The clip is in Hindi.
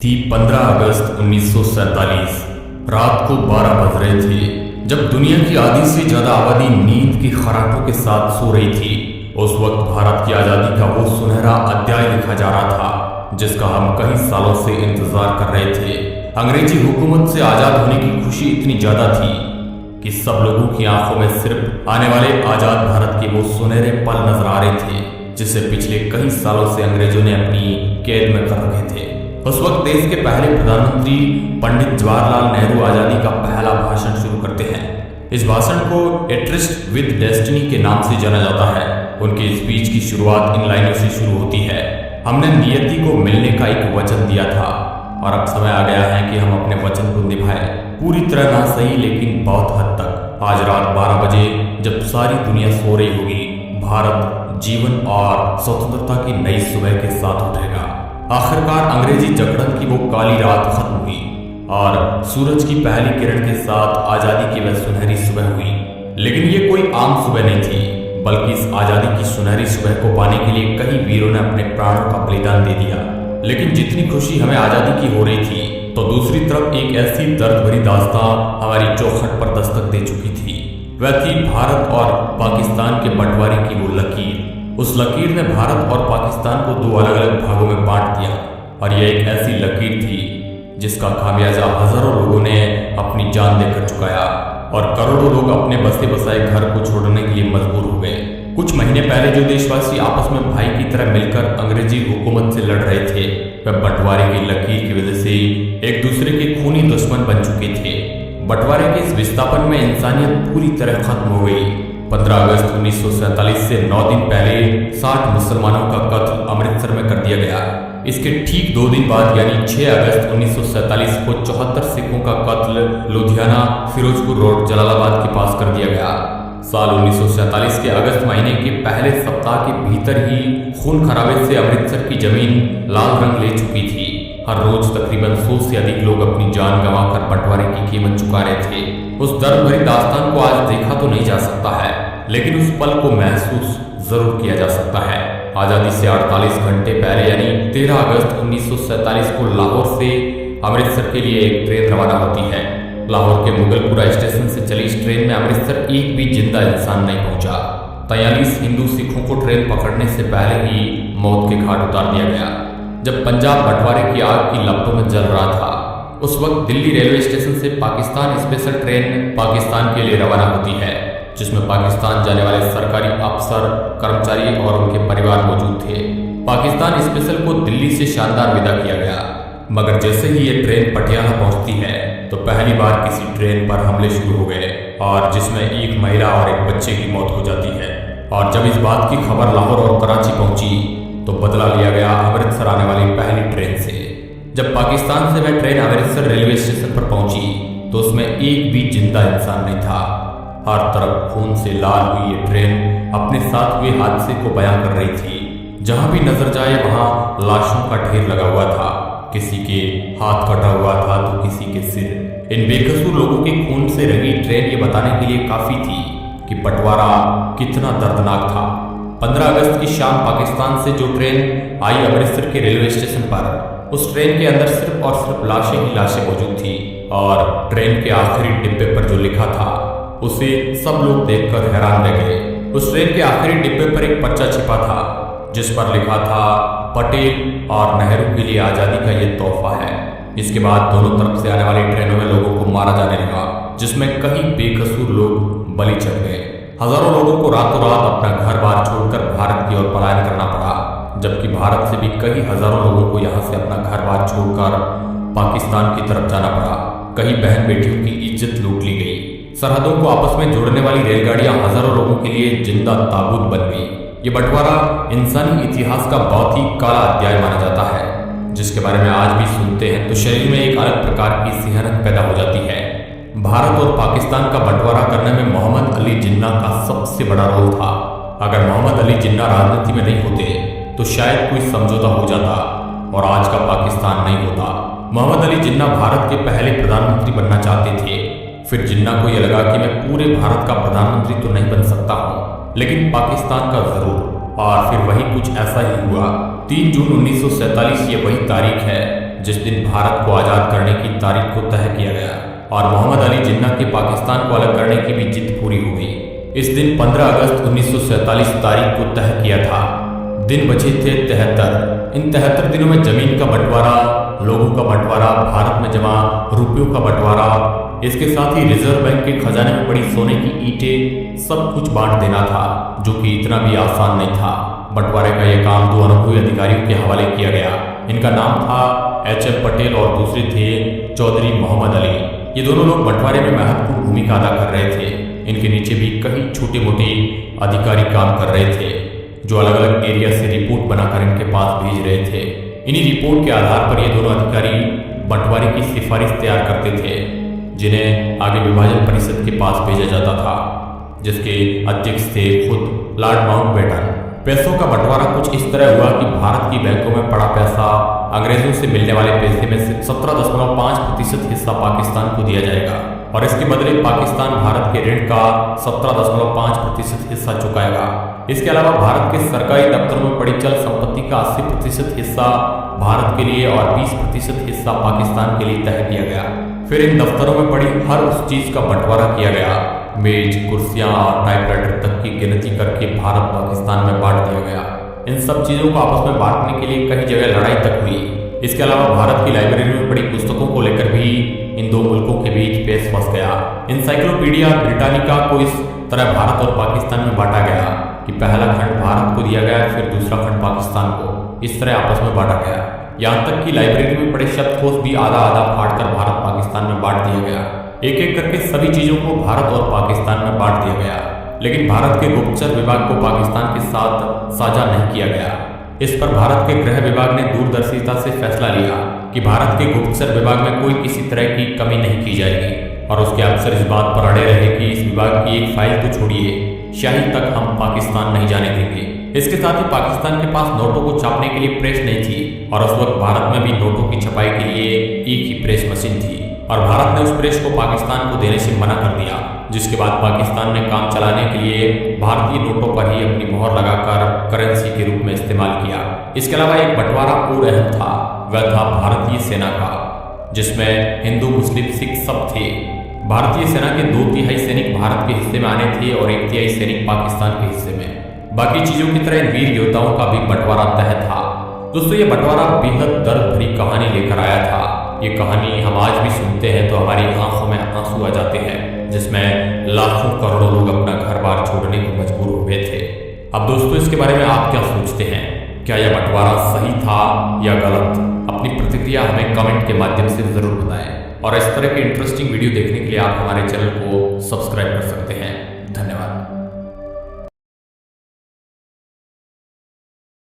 थी 15 अगस्त 1947। रात को 12 बज रहे थे जब दुनिया की आधी से ज्यादा आबादी नींद की खराटों के साथ सो रही थी। उस वक्त भारत की आजादी का वो सुनहरा अध्याय लिखा जा रहा था जिसका हम कई सालों से इंतजार कर रहे थे। अंग्रेजी हुकूमत से आजाद होने की खुशी इतनी ज्यादा थी कि सब लोगों की आंखों में सिर्फ आने वाले आजाद भारत के वो सुनहरे पल नजर आ रहे थे जिसे पिछले कई सालों से अंग्रेजों ने अपनी कैद में कर रखे थे। उस वक्त देश के पहले प्रधानमंत्री पंडित जवाहरलाल नेहरू आजादी का पहला भाषण शुरू करते हैं। इस भाषण को ए ट्रिस्ट विद डेस्टिनी के नाम से जाना जाता है। उनकी स्पीच की शुरुआत इन लाइनों से शुरू होती है, हमने नियति को मिलने का एक वचन दिया था और अब समय आ गया है कि हम अपने वचन को निभाएं। पूरी तरह ना सही लेकिन बहुत हद तक। आज रात 12 बजे जब सारी दुनिया सो रही होगी, भारत जीवन और स्वतंत्रता की नई सुबह के साथ उठेगा। आखिरकार अंग्रेजी जकड़न की वो काली रात खत्म हुई और सूरज की पहली किरण के साथ आजादी की वह सुनहरी सुबह हुई। लेकिन ये कोई आम सुबह नहीं थी, बल्कि इस आजादी की सुनहरी सुबह को पाने के लिए कई वीरों ने अपने प्राणों का बलिदान दे दिया। लेकिन जितनी खुशी हमें आजादी की हो रही थी, तो दूसरी तरफ एक ऐसी दर्द भरी दास्तां हमारी चौखट पर दस्तक दे चुकी थी। वह थी भारत और पाकिस्तान के बंटवारे की वो लकीर। उस लकीर ने भारत और पाकिस्तान को दो अलग अलग भागों में बांट दिया और यह एक ऐसी लकीर थी जिसका खामियाजा हजारों लोगों ने अपनी जान देकर चुकाया और करोड़ों लोग अपने बसे बसाए घर को छोड़ने के लिए मजबूर हो गए। कुछ महीने पहले जो देशवासी आपस में भाई की तरह मिलकर अंग्रेजी हुकूमत से लड़ रहे थे, वह बंटवारे की लकीर की वजह से एक दूसरे के खूनी दुश्मन बन चुके थे। बंटवारे के इस विस्थापन में इंसानियत पूरी तरह खत्म हो गई। 15 अगस्त 1947 से 9 दिन पहले 60 मुसलमानों का कत्ल अमृतसर में कर दिया गया। इसके ठीक 2 दिन बाद यानी 6 अगस्त 1947 को 74 सिखों का कत्ल लुधियाना फिरोजपुर रोड जलालाबाद के पास कर दिया गया। साल 1947 के अगस्त महीने के पहले सप्ताह के भीतर ही खून खराबे से अमृतसर की जमीन लाल रंग ले चुकी थी। हर रोज तकरीबन 100 से अधिक लोग अपनी जान गंवाकर बंटवारे की कीमत चुका रहे थे। उस दर्द भरी दास्तान को आज देखा तो नहीं जा सकता है, लेकिन उस पल को महसूस जरूर किया जा सकता है। आजादी से 48 घंटे पहले यानी 13 अगस्त 1947 को लाहौर से अमृतसर के लिए एक ट्रेन रवाना होती है। लाहौर के मुगलपुरा स्टेशन से चली इस ट्रेन में अमृतसर एक भी जिंदा इंसान नहीं पहुंचा। 43 हिंदू सिखों को ट्रेन पकड़ने से पहले ही मौत के घाट उतार दिया गया। जब पंजाब बंटवारे की आग की लपटों में जल रहा था, उस वक्त दिल्ली रेलवे स्टेशन से पाकिस्तान स्पेशल ट्रेन पाकिस्तान के लिए रवाना होती है, जिसमें पाकिस्तान जाने वाले सरकारी अफसर, कर्मचारी और उनके परिवार मौजूद थे। पाकिस्तान स्पेशल को दिल्ली से शानदार विदा किया गया, मगर जैसे ही ये ट्रेन पटियाला पहुंचती है तो पहली बार किसी ट्रेन पर हमले शुरू हो गए और जिसमें एक महिला और एक बच्चे की मौत हो जाती है। और जब इस बात की खबर लाहौर और कराची पहुंची तो बदला लिया गया अमृतसर आने वाली पहली ट्रेन से। जब पाकिस्तान से वह ट्रेन अमृतसर रेलवे स्टेशन पर पहुंची तो उसमें एक भी जिंदा इंसान नहीं था। हर तरफ खून से लाल हुई ये ट्रेन अपने साथ हुए हादसे को बयां कर रही थी। जहां भी नजर जाए वहां लाशों का ढेर लगा हुआ था। किसी के हाथ कटा हुआ था तो किसी के सिर। इन बेकसूर लोगों के खून से रंगी ट्रेन ये बताने के लिए काफी थी कि बंटवारा कितना दर्दनाक था। 15 अगस्त की शाम पाकिस्तान से जो ट्रेन आई अमृतसर के रेलवे स्टेशन पर, उस ट्रेन के अंदर सिर्फ और सिर्फ लाशें ही लाशें मौजूद थी और ट्रेन के आखिरी डिब्बे पर जो लिखा था उसे सब लोग देखकर हैरान रह गए। उस ट्रेन के आखिरी डिब्बे पर एक पर्चा छिपा था जिस पर लिखा था, पटेल और नेहरू के लिए आजादी का ये तोहफा है। इसके बाद दोनों तरफ से आने वाली ट्रेनों में लोगों को मारा जाने लगा, जिसमें कई बेकसूर लोग बलि चढ़ गए। हजारों लोगों को रातों रात अपना घर बार छोड़कर भारत की ओर पलायन करना पड़ा, जबकि भारत से भी कई हजारों लोगों को यहाँ से अपना घर बार छोड़कर पाकिस्तान की तरफ जाना पड़ा। कई बहन बेटियों की इज्जत लूट ली गई। सरहदों को आपस में जोड़ने वाली रेलगाड़ियां हजारों लोगों के लिए जिंदा ताबूत बन गई। ये बंटवारा इंसानी इतिहास का बहुत ही काला अध्याय माना जाता है, जिसके बारे में आज भी सुनते हैं तो शरीर में एक अलग प्रकार की सिहरन पैदा हो जाती है। भारत और पाकिस्तान का बंटवारा करने में मोहम्मद अली जिन्ना का सबसे बड़ा रोल था। अगर मोहम्मद अली जिन्ना राजनीति में नहीं होते तो शायद कोई समझौता हो जाता और आज का पाकिस्तान नहीं होता। मोहम्मद अली जिन्ना भारत के पहले प्रधानमंत्री बनना चाहते थे। फिर जिन्ना को यह लगा कि मैं पूरे भारत का प्रधानमंत्री तो नहीं बन सकता हूँ, लेकिन पाकिस्तान का जरूर। और फिर वही कुछ ऐसा ही हुआ। 3 जून 1947 ये वही तारीख है जिस दिन भारत को आज़ाद करने की तारीख को तय किया गया और मोहम्मद अली जिन्ना के पाकिस्तान को अलग करने की भी जिद पूरी हो गई। इस दिन 15 अगस्त 1947 तारीख को तय किया था। दिन बचे थे 73। इन 73 दिनों में जमीन का बंटवारा, लोगों का बंटवारा, भारत में जमा रुपयों का बंटवारा, इसके साथ ही रिजर्व बैंक के खजाने में पड़ी सोने की ईंटें, सब कुछ बांट देना था, जो कि इतना भी आसान नहीं था। बंटवारे का यह काम 2 अनुभवी अधिकारियों के हवाले किया गया। इनका नाम था HM पटेल और दूसरे थे चौधरी मोहम्मद अली। ये दोनों लोग बंटवारे में महत्वपूर्ण भूमिका अदा कर रहे थे। इनके नीचे भी कई छोटे मोटे अधिकारी काम कर रहे थे, जो अलग अलग एरिया से रिपोर्ट बनाकर इनके पास भेज रहे थे। इन्हीं रिपोर्ट के आधार पर ये दोनों अधिकारी बंटवारे की सिफारिश तैयार करते थे, जिन्हें आगे विभाजन परिषद के पास भेजा जाता था, जिसके अध्यक्ष थे खुद लॉर्ड माउंटबेटन। पैसों का बंटवारा कुछ इस तरह हुआ कि भारत की बैंकों में पड़ा पैसा अंग्रेजों से मिलने वाले पैसे में से 17.5% हिस्सा पाकिस्तान को दिया जाएगा और इसके बदले पाकिस्तान भारत के ऋण का 17.5% हिस्सा चुकाएगा। इसके अलावा भारत के सरकारी दफ्तरों में पड़ी चल संपत्ति का 80% हिस्सा भारत के लिए और 20% हिस्सा पाकिस्तान के लिए तय किया गया। फिर इन दफ्तरों में पड़ी हर उस चीज का बंटवारा किया गया। मेज, कुर्सियां और टाइपराइटर तक की गिनती करके भारत पाकिस्तान में बांट दिया गया। इन सब चीजों को आपस में बांटने के लिए कई जगह लड़ाई तक हुई। इसके अलावा भारत की लाइब्रेरी में पड़ी पुस्तकों को लेकर भी इन दो मुल्कों के बीच पेश फंस गया। इंसाइक्लोपीडिया ब्रिटानिका को इस तरह भारत और पाकिस्तान में बांटा गया कि पहला खंड भारत को दिया गया, फिर दूसरा खंड पाकिस्तान को। इस तरह आपस में बांटा गया। यहाँ तक कि लाइब्रेरी में पड़े शब्दकोश भी आधा आधा फाड़कर भारत पाकिस्तान में बांट दिया गया। एक एक करके सभी चीजों को भारत और पाकिस्तान में बांट दिया गया, लेकिन भारत के गुप्तचर विभाग को पाकिस्तान के साथ साझा नहीं किया गया। इस पर भारत के गृह विभाग ने दूरदर्शिता से फैसला लिया कि भारत के गुप्तचर विभाग में कोई किसी तरह की कमी नहीं की जाएगी और उसके अफसर इस बात पर अड़े रहे कि इस विभाग की एक फाइल तो छोड़िए, शाही तक हम पाकिस्तान नहीं जाने देंगे। इसके साथ ही पाकिस्तान के पास नोटों को छापने के लिए प्रेस नहीं थी और उस वक्त भारत में भी नोटों की छपाई के लिए एक ही प्रेस मशीन थी और भारत ने उस प्रेस को पाकिस्तान को देने से मना कर दिया, जिसके बाद पाकिस्तान ने काम चलाने के लिए भारतीय नोटों पर ही अपनी मोहर लगाकर करेंसी के रूप में इस्तेमाल किया। इसके अलावा एक बंटवारा और अहम था, वह था भारतीय सेना का, जिसमें हिंदू, मुस्लिम, सिख सब थे। भारतीय सेना के 2/3 सैनिक भारत के हिस्से में आने थे और 1/3 सैनिक पाकिस्तान के हिस्से में। बाकी चीजों की तरह इन वीर योद्धाओं का भी बंटवारा तय था। दोस्तों, ये बंटवारा बेहद दर्द भरी कहानी लेकर आया था। ये कहानी हम आज भी सुनते हैं तो हमारी आंखों में आंसू आ जाते हैं, जिसमें लाखों करोड़ों लोग अपना घर बार छोड़ने को मजबूर हुए थे। अब दोस्तों, इसके बारे में आप क्या सोचते हैं? क्या यह बंटवारा सही था या गलत? अपनी प्रतिक्रिया हमें कमेंट के माध्यम से जरूर बताएं और इस तरह के इंटरेस्टिंग वीडियो देखने के लिए आप हमारे चैनल को सब्सक्राइब कर सकते हैं।